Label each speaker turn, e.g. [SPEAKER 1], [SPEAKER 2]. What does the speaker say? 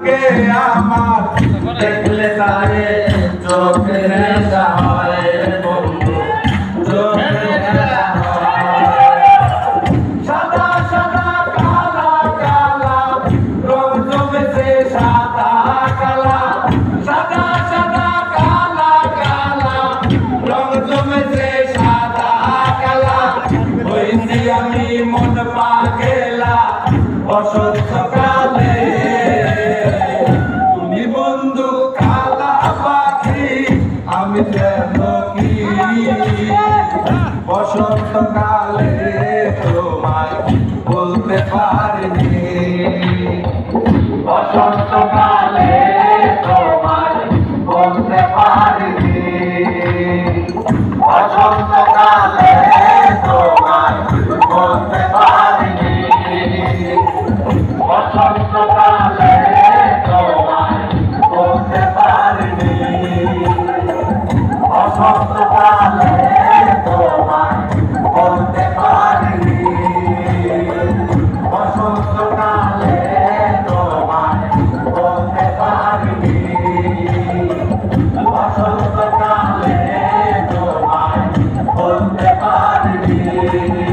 [SPEAKER 1] কে আমার দেখলে তারে চোখে নেশা হয় বন্ধু, চোখে নেশা হয়। সাদা সাদা কালা কালা রং জমেছে সাদা কালা, সাদা সাদা কালা কালা রং জমেছে সাদা কালা। হইছি আমি মন পাগেলা বসন্তকালে, তুমি বন্ধু কালা পাখি আমি যেন কি বসন্তকালে তোমায় বলতে পারিনি, বসন্তকালে তোমায় বলতে পারিনি, বসন্তকালে তোমায় বলতে পারিনি, বসন্তকালে তোমায় বলতে পারিনি, বসন্তকালে তোমায় বলতে পারিনি, বসন্তকালে তোমায় বলতে পারিনি, বসন্তকালে তোমায় বলতে পারিনি।